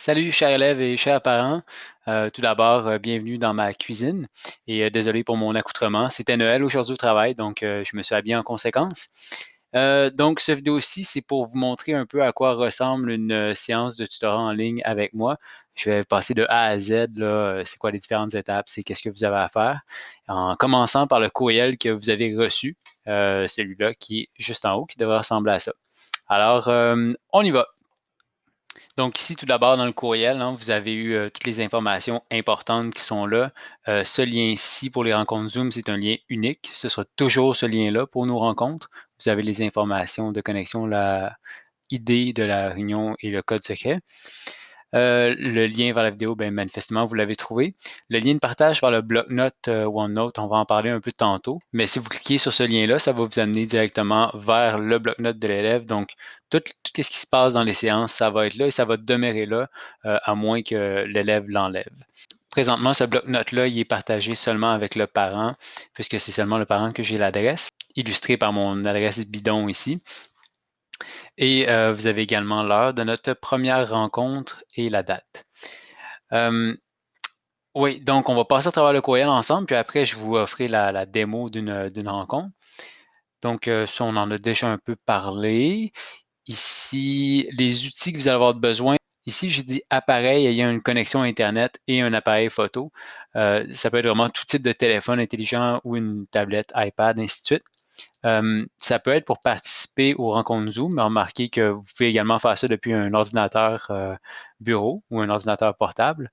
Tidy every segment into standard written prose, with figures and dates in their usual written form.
Salut, chers élèves et chers parents. Tout d'abord, bienvenue dans ma cuisine et désolé pour mon accoutrement. C'était Noël aujourd'hui au travail, donc je me suis habillé en conséquence. Donc, cette vidéo-ci, c'est pour vous montrer un peu à quoi ressemble une séance de tutorat en ligne avec moi. Je vais passer de A à Z, là, c'est quoi les différentes étapes, c'est qu'est-ce que vous avez à faire, en commençant par le courriel que vous avez reçu, celui-là qui est juste en haut, qui devrait ressembler à ça. Alors, on y va. Donc ici, tout d'abord, dans le courriel, hein, vous avez eu toutes les informations importantes qui sont là. Ce lien-ci pour les rencontres Zoom, c'est un lien unique. Ce sera toujours ce lien-là pour nos rencontres. Vous avez les informations de connexion, la ID de la réunion et le code secret. Le lien vers la vidéo, bien, manifestement, vous l'avez trouvé. Le lien de partage vers le bloc-notes OneNote, on va en parler un peu tantôt. Mais si vous cliquez sur ce lien-là, ça va vous amener directement vers le bloc-notes de l'élève. Donc, tout ce qui se passe dans les séances, ça va être là et ça va demeurer là, à moins que l'élève l'enlève. Présentement, ce bloc-notes-là, il est partagé seulement avec le parent, puisque c'est seulement le parent que j'ai l'adresse, illustrée par mon adresse bidon ici. Et vous avez également l'heure de notre première rencontre et la date. Oui, donc on va passer à travers le courriel ensemble, puis après je vous offrir la démo d'une rencontre. Donc ça, on en a déjà un peu parlé. Ici, les outils que vous allez avoir besoin. Ici, j'ai dit appareil ayant une connexion Internet et un appareil photo. Ça peut être vraiment tout type de téléphone intelligent ou une tablette, iPad, ainsi de suite. Ça peut être pour participer aux rencontres Zoom, mais remarquez que vous pouvez également faire ça depuis un ordinateur bureau ou un ordinateur portable.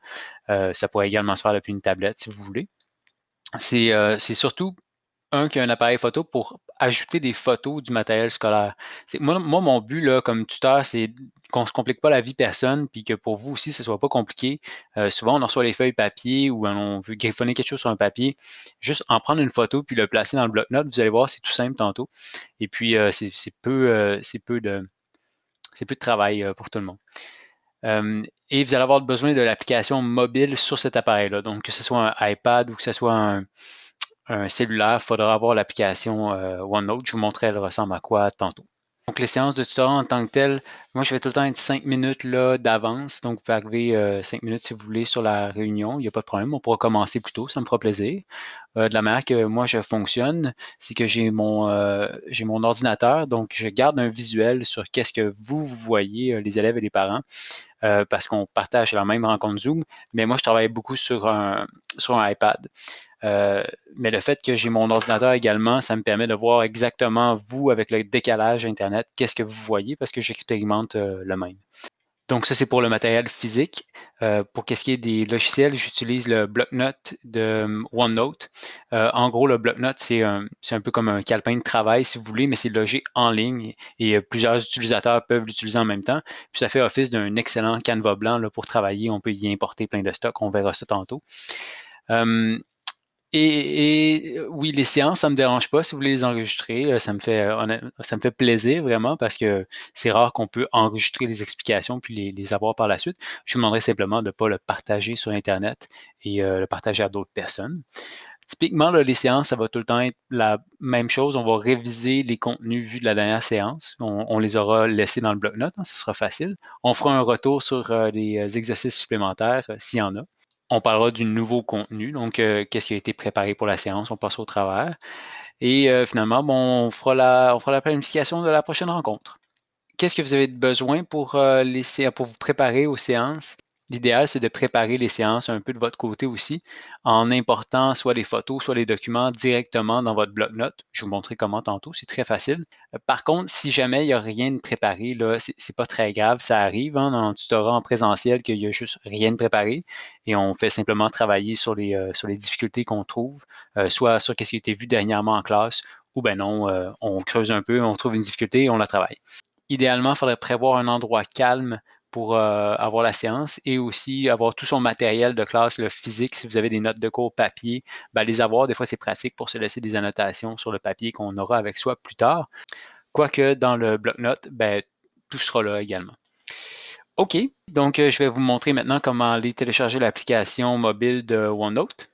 Ça pourrait également se faire depuis une tablette si vous voulez. C'est surtout qui a un appareil photo pour ajouter des photos du matériel scolaire. Moi, mon but là, comme tuteur, c'est qu'on ne se complique pas la vie personne, puis que pour vous aussi, ce ne soit pas compliqué. Souvent, on reçoit les feuilles papier ou on veut griffonner quelque chose sur un papier. Juste en prendre une photo puis le placer dans le bloc-notes, vous allez voir, c'est tout simple tantôt. Et puis, c'est peu de travail pour tout le monde. Et vous allez avoir besoin de l'application mobile sur cet appareil-là. Donc, que ce soit un iPad ou que ce soit un cellulaire, il faudra avoir l'application OneNote. Je vous montrerai elle ressemble à quoi tantôt. Donc, les séances de tutorat en tant que telles, moi, je vais tout le temps être 5 minutes là, d'avance. Donc, vous pouvez arriver 5 minutes si vous voulez sur la réunion. Il n'y a pas de problème. On pourra commencer plus tôt. Ça me fera plaisir. De la manière que moi, je fonctionne, c'est que j'ai mon ordinateur. Donc, je garde un visuel sur qu'est-ce que vous voyez, les élèves et les parents. Parce qu'on partage la même rencontre Zoom. Mais moi, je travaille beaucoup sur un iPad. Mais le fait que j'ai mon ordinateur également, ça me permet de voir exactement, vous, avec le décalage Internet, qu'est-ce que vous voyez parce que j'expérimente le même. Donc, ça, c'est pour le matériel physique. Pour qu'est-ce qui est des logiciels, j'utilise le bloc-notes de OneNote. En gros, le bloc-notes, c'est un peu comme un calepin de travail, si vous voulez, mais c'est logé en ligne et plusieurs utilisateurs peuvent l'utiliser en même temps. Puis, ça fait office d'un excellent canevas blanc là, pour travailler. On peut y importer plein de stocks. On verra ça tantôt. Euh, oui, les séances, ça me dérange pas si vous voulez les enregistrer. Ça me fait plaisir vraiment parce que c'est rare qu'on peut enregistrer les explications puis les avoir par la suite. Je vous demanderais simplement de ne pas le partager sur Internet et le partager à d'autres personnes. Typiquement, là, les séances, ça va tout le temps être la même chose. On va réviser les contenus vus de la dernière séance. On les aura laissés dans le bloc-notes, hein, ça sera facile. On fera un retour sur les exercices supplémentaires s'il y en a. On parlera du nouveau contenu, donc qu'est-ce qui a été préparé pour la séance, on passe au travers. Et finalement, bon, on fera la planification de la prochaine rencontre. Qu'est-ce que vous avez besoin pour vous préparer aux séances? L'idéal, c'est de préparer les séances un peu de votre côté aussi, en important soit les photos, soit les documents directement dans votre bloc-notes. Je vais vous montrer comment tantôt, c'est très facile. Par contre, si jamais il n'y a rien de préparé, là, c'est pas très grave, ça arrive hein, dans le tutorat en présentiel qu'il n'y a juste rien de préparé et on fait simplement travailler sur les difficultés qu'on trouve, soit sur ce qui a été vu dernièrement en classe, ou ben non, on creuse un peu, on trouve une difficulté et on la travaille. Idéalement, il faudrait prévoir un endroit calme pour avoir la séance et aussi avoir tout son matériel de classe, le physique. Si vous avez des notes de cours papier, ben, les avoir, des fois, c'est pratique pour se laisser des annotations sur le papier qu'on aura avec soi plus tard. Quoique dans le bloc-notes, ben, tout sera là également. OK, donc je vais vous montrer maintenant comment aller télécharger l'application mobile de OneNote.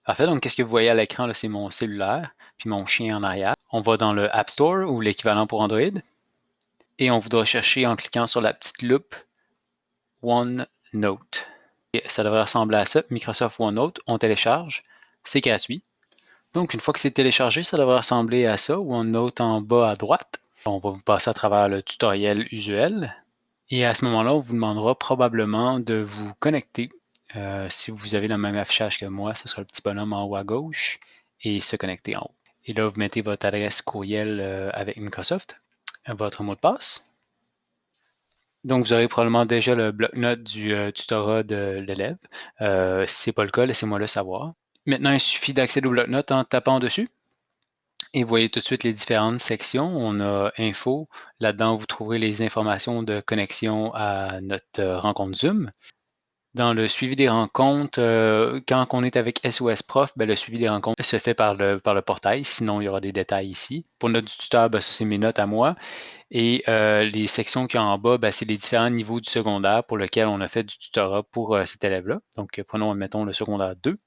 Parfait, donc qu'est-ce que vous voyez à l'écran, là, c'est mon cellulaire, puis mon chien en arrière. On va dans le App Store ou l'équivalent pour Android. Et on voudra chercher en cliquant sur la petite loupe OneNote. OneNote. Et ça devrait ressembler à ça, Microsoft OneNote, on télécharge, c'est gratuit. Donc, une fois que c'est téléchargé, ça devrait ressembler à ça, OneNote en bas à droite. On va vous passer à travers le tutoriel usuel. Et à ce moment-là, on vous demandera probablement de vous connecter. Si vous avez le même affichage que moi, ce sera le petit bonhomme en haut à gauche et se connecter en haut. Et là, vous mettez votre adresse courriel avec Microsoft, votre mot de passe. Donc, vous aurez probablement déjà le bloc-notes du tutorat de l'élève. Si ce n'est pas le cas, laissez-moi le savoir. Maintenant, il suffit d'accéder au bloc-notes en tapant dessus. Et vous voyez tout de suite les différentes sections. On a info. Là-dedans, vous trouverez les informations de connexion à notre rencontre Zoom. Dans le suivi des rencontres, quand on est avec SOS Prof, ben, le suivi des rencontres se fait par le portail. Sinon, il y aura des détails ici. Pour notre tuteur, ben, ça, c'est mes notes à moi. Et les sections qu'il y a en bas, ben, c'est les différents niveaux du secondaire pour lequel on a fait du tutorat pour cet élève-là. Donc, prenons, mettons, le secondaire 2.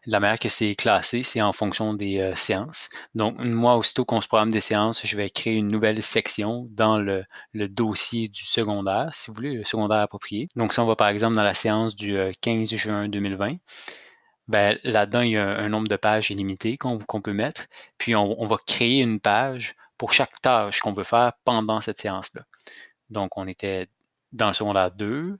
La manière que c'est classé, c'est en fonction des séances. Donc, moi, aussitôt qu'on se programme des séances, je vais créer une nouvelle section dans le dossier du secondaire, si vous voulez, le secondaire approprié. Donc, si on va par exemple dans la séance du 15 juin 2020, ben, là-dedans, il y a un nombre de pages illimité qu'on peut mettre. Puis, on va créer une page pour chaque tâche qu'on veut faire pendant cette séance-là. Donc, on était dans le secondaire 2,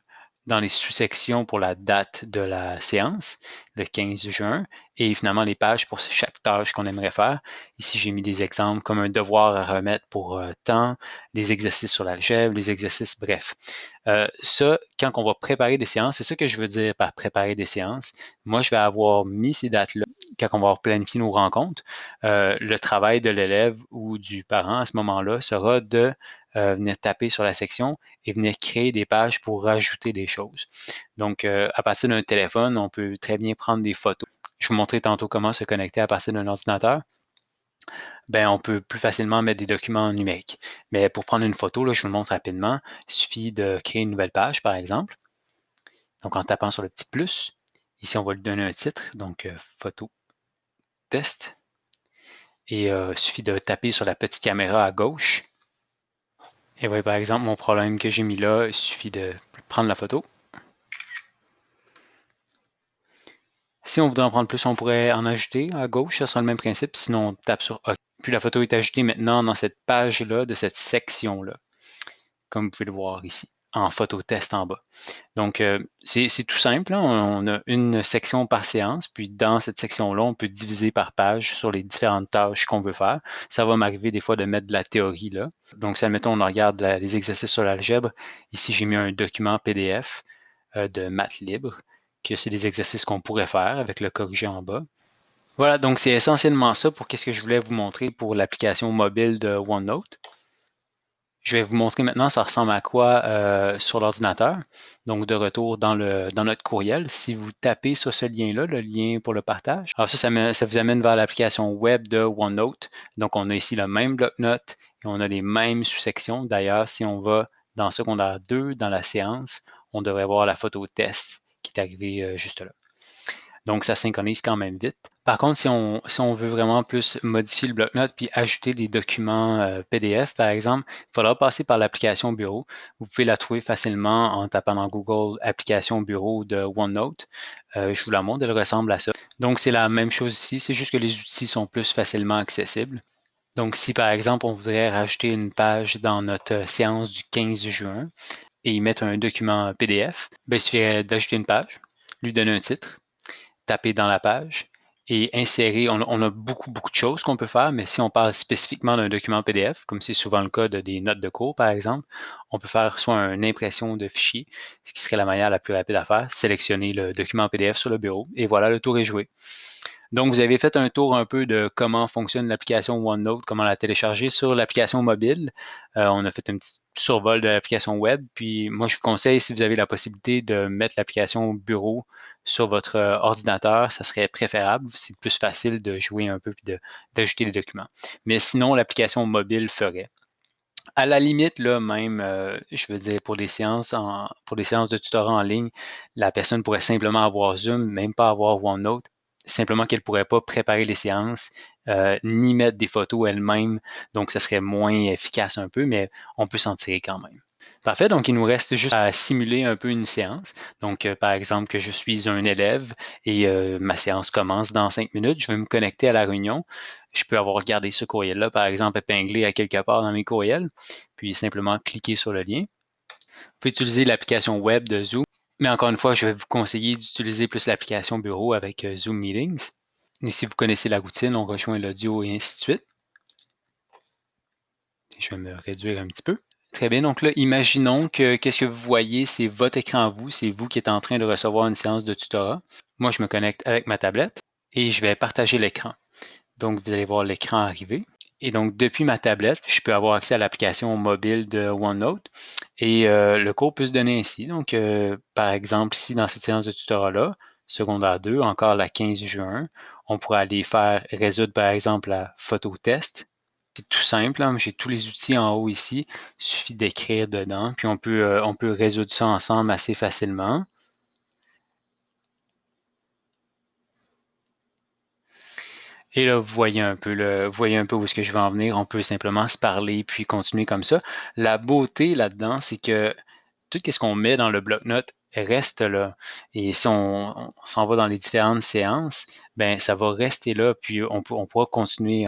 dans les sous-sections pour la date de la séance, le 15 juin, et finalement les pages pour chaque tâche qu'on aimerait faire. Ici, j'ai mis des exemples comme un devoir à remettre pour temps, les exercices sur l'algèbre, les exercices, bref. Ça, quand on va préparer des séances, c'est ça que je veux dire par préparer des séances. Moi, je vais avoir mis ces dates-là quand on va avoir planifié nos rencontres. Le travail de l'élève ou du parent à ce moment-là sera de venir taper sur la section et venir créer des pages pour rajouter des choses. Donc, à partir d'un téléphone, on peut très bien prendre des photos. Je vous montrer tantôt comment se connecter à partir d'un ordinateur. Ben, on peut plus facilement mettre des documents numériques. Mais pour prendre une photo, là, je vous le montre rapidement. Il suffit de créer une nouvelle page, par exemple. Donc, en tapant sur le petit plus, ici, on va lui donner un titre, donc photo test. Et il suffit de taper sur la petite caméra à gauche. Et oui, par exemple, mon problème que j'ai mis là, il suffit de prendre la photo. Si on voudrait en prendre plus, on pourrait en ajouter à gauche, ça sera le même principe, sinon on tape sur OK. Puis la photo est ajoutée maintenant dans cette page-là, de cette section-là, comme vous pouvez le voir ici, en photo test en bas. Donc, c'est tout simple, hein. On a une section par séance, puis dans cette section-là, on peut diviser par page sur les différentes tâches qu'on veut faire. Ça va m'arriver des fois de mettre de la théorie là. Donc, si admettons, on regarde les exercices sur l'algèbre, ici j'ai mis un document PDF de maths libre, que c'est des exercices qu'on pourrait faire avec le corrigé en bas. Voilà, donc c'est essentiellement ça pour qu'est-ce que je voulais vous montrer pour l'application mobile de OneNote. Je vais vous montrer maintenant ça ressemble à quoi sur l'ordinateur. Donc, de retour dans notre courriel, si vous tapez sur ce lien-là, le lien pour le partage, alors ça vous amène vers l'application web de OneNote. Donc, on a ici le même bloc-notes et on a les mêmes sous-sections. D'ailleurs, si on va dans secondaire 2, dans la séance, on devrait voir la photo test qui est arrivée juste là. Donc, ça synchronise quand même vite. Par contre, si on veut vraiment plus modifier le bloc-notes puis ajouter des documents PDF, par exemple, il faudra passer par l'application Bureau. Vous pouvez la trouver facilement en tapant dans Google Application Bureau de OneNote. Je vous la montre, elle ressemble à ça. Donc, c'est la même chose ici, c'est juste que les outils sont plus facilement accessibles. Donc, si par exemple, on voudrait rajouter une page dans notre séance du 15 juin et y mettre un document PDF, ben, il suffirait d'ajouter une page, lui donner un titre, taper dans la page et insérer. On a beaucoup, beaucoup de choses qu'on peut faire, mais si on parle spécifiquement d'un document PDF, comme c'est souvent le cas des notes de cours, par exemple, on peut faire soit une impression de fichier, ce qui serait la manière la plus rapide à faire, sélectionner le document PDF sur le bureau, et voilà, le tour est joué. Donc, vous avez fait un tour un peu de comment fonctionne l'application OneNote, comment la télécharger sur l'application mobile. On a fait un petit survol de l'application web. Puis, moi, je vous conseille, si vous avez la possibilité de mettre l'application bureau sur votre ordinateur, ça serait préférable. C'est plus facile de jouer un peu et d'ajouter des documents. Mais sinon, l'application mobile ferait. À la limite, là, même, je veux dire, pour les séances de tutorat en ligne, la personne pourrait simplement avoir Zoom, même pas avoir OneNote, simplement qu'elle ne pourrait pas préparer les séances, ni mettre des photos elle-même, donc ça serait moins efficace un peu, mais on peut s'en tirer quand même. Parfait, donc il nous reste juste à simuler un peu une séance. Donc, par exemple, que je suis un élève et ma séance commence dans 5 minutes, je vais me connecter à la réunion. Je peux avoir regardé ce courriel-là, par exemple, épinglé à quelque part dans mes courriels, puis simplement cliquer sur le lien. Vous pouvez utiliser l'application web de Zoom, mais encore une fois, je vais vous conseiller d'utiliser plus l'application bureau avec Zoom Meetings. Et si vous connaissez la routine, on rejoint l'audio et ainsi de suite. Je vais me réduire un petit peu. Très bien, donc là, imaginons que qu'est-ce que vous voyez, c'est votre écran à vous, c'est vous qui êtes en train de recevoir une séance de tutorat. Moi, je me connecte avec ma tablette et je vais partager l'écran. Donc, vous allez voir l'écran arriver. Et donc, depuis ma tablette, je peux avoir accès à l'application mobile de OneNote et le cours peut se donner ainsi. Donc, par exemple, ici, dans cette séance de tutorat-là, secondaire 2, encore la 15 juin, on pourrait aller faire résoudre, par exemple, la photo test. C'est tout simple, hein, j'ai tous les outils en haut ici. Il suffit d'écrire dedans, puis on peut résoudre ça ensemble assez facilement. Et là, vous voyez un peu où est-ce que je veux en venir. On peut simplement se parler puis continuer comme ça. La beauté là-dedans, c'est que tout ce qu'on met dans le bloc-notes reste là. Et si on s'en va dans les différentes séances, ben ça va rester là, puis on pourra continuer,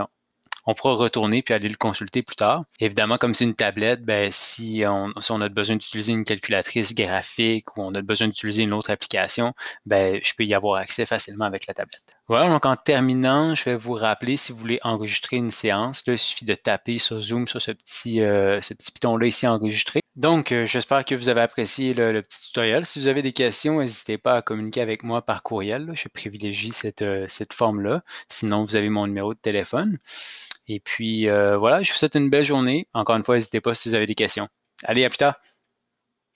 on pourra retourner puis aller le consulter plus tard. Évidemment, comme c'est une tablette, ben, si on a besoin d'utiliser une calculatrice graphique ou on a besoin d'utiliser une autre application, ben, je peux y avoir accès facilement avec la tablette. Voilà, donc en terminant, je vais vous rappeler, si vous voulez enregistrer une séance, là, il suffit de taper sur Zoom sur ce petit piton-là ici, enregistrer. Donc, j'espère que vous avez apprécié le petit tutoriel. Si vous avez des questions, n'hésitez pas à communiquer avec moi par courriel, là. Je privilégie cette forme-là. Sinon, vous avez mon numéro de téléphone. Et puis, voilà, je vous souhaite une belle journée. Encore une fois, n'hésitez pas si vous avez des questions. Allez, à plus tard.